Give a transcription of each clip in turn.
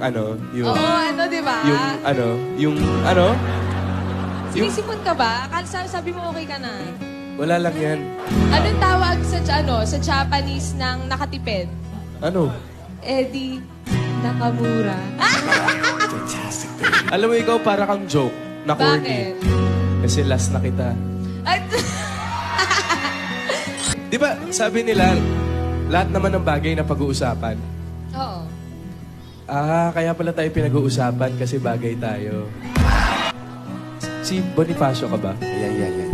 Ano? Oo, ano, di ba? Yung Sinisipon ka ba? Sabi mo okay ka na. wala lang yan. Anong tawag sa Japanese ng nakatipid? Ano? Eddie Nakamura. Alam mo, ikaw para kang joke na corny. Bakit? Kasi last na kita. At, Di ba, sabi nila, lahat naman ng bagay na pag-uusapan. oo. Kaya pala tayo pinag-uusapan kasi bagay tayo. Si Bonifacio ka ba? Yan.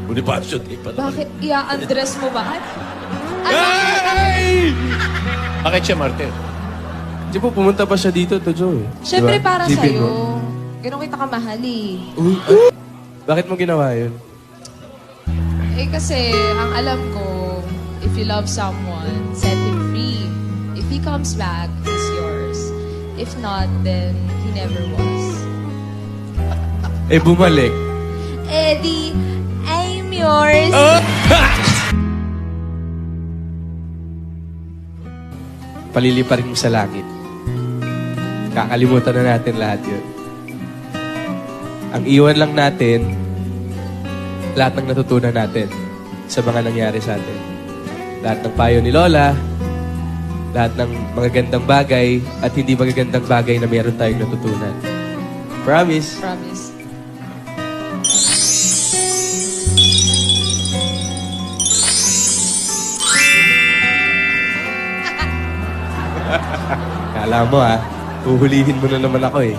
Bonifacio, di pa naman. Bakit i-address mo ba? Ay! Bakit siya, Martin? Di ba pumunta pa siya dito, Tojo eh? Siyempre Diba? para Isipin sa'yo. mo. Ganun kita kamahal eh. Uy, bakit mo ginawa yun? Eh kasi, ang alam ko, if you love someone, set him free. If he comes back, he's yours. If not, then he never was. Eh, bumalik. Eddie, I'm yours. Paliliparin mo sa langit. Kakalimutan na natin lahat yun. Ang iwan lang natin, lahat ng natutunan natin sa mga nangyari sa atin. Lahat ng payo ni Lola, lahat ng magagandang bagay at hindi magagandang bagay na meron tayong natutunan. Promise. Promise. Kala mo huhulihin mo na naman ako eh.